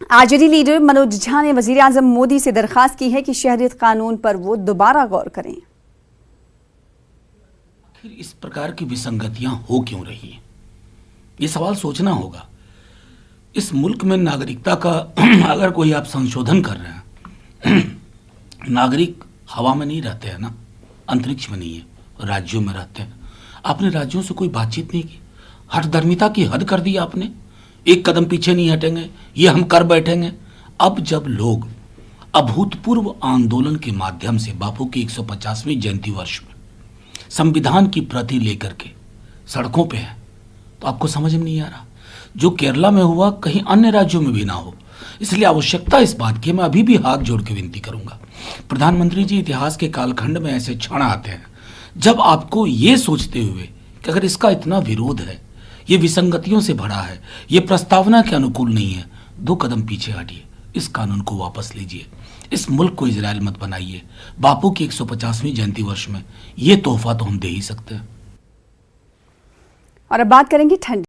RJD leader Manoj Jha ने वजीर आजम मोदी से दरखास्त की है कि शहरियत कानून पर वो दोबारा गौर करें। आखिर इस प्रकार की विसंगतियां हो क्यों रही हैं? ये सवाल सोचना होगा। इस मुल्क में नागरिकता का अगर कोई आप संशोधन कर रहे हैं, नागरिक हवा में नहीं रहते हैं ना, अंतरिक्ष में नहीं है, राज्यों में रहते हैं। आपने राज्यों से कोई बातचीत नहीं की, हठधर्मिता की हद कर दी आपने। एक कदम पीछे नहीं हटेंगे, ये हम कर बैठेंगे। अब जब लोग अभूतपूर्व आंदोलन के माध्यम से बापू की 150वीं जयंती वर्ष में संविधान की प्रति लेकर के सड़कों पे हैं, तो आपको समझ में नहीं आ रहा जो केरला में हुआ कहीं अन्य राज्यों में भी ना हो। इसलिए आवश्यकता इस बात की, मैं अभी भी हाथ जोड़ के विनती करूंगा, प्रधानमंत्री जी, इतिहास के कालखंड में ऐसे क्षण आते हैं जब आपको ये सोचते हुए कि अगर इसका इतना विरोध है, ये विसंगतियों से भरा है, ये प्रस्तावना के अनुकूल नहीं है, 2 कदम पीछे हटिए, इस कानून को वापस लीजिए, इस मुल्क को इजराइल मत बनाइए। बापू की 150वीं जयंती वर्ष में ये तोहफा तो हम दे ही सकते हैं। और अब बात करेंगे ठंड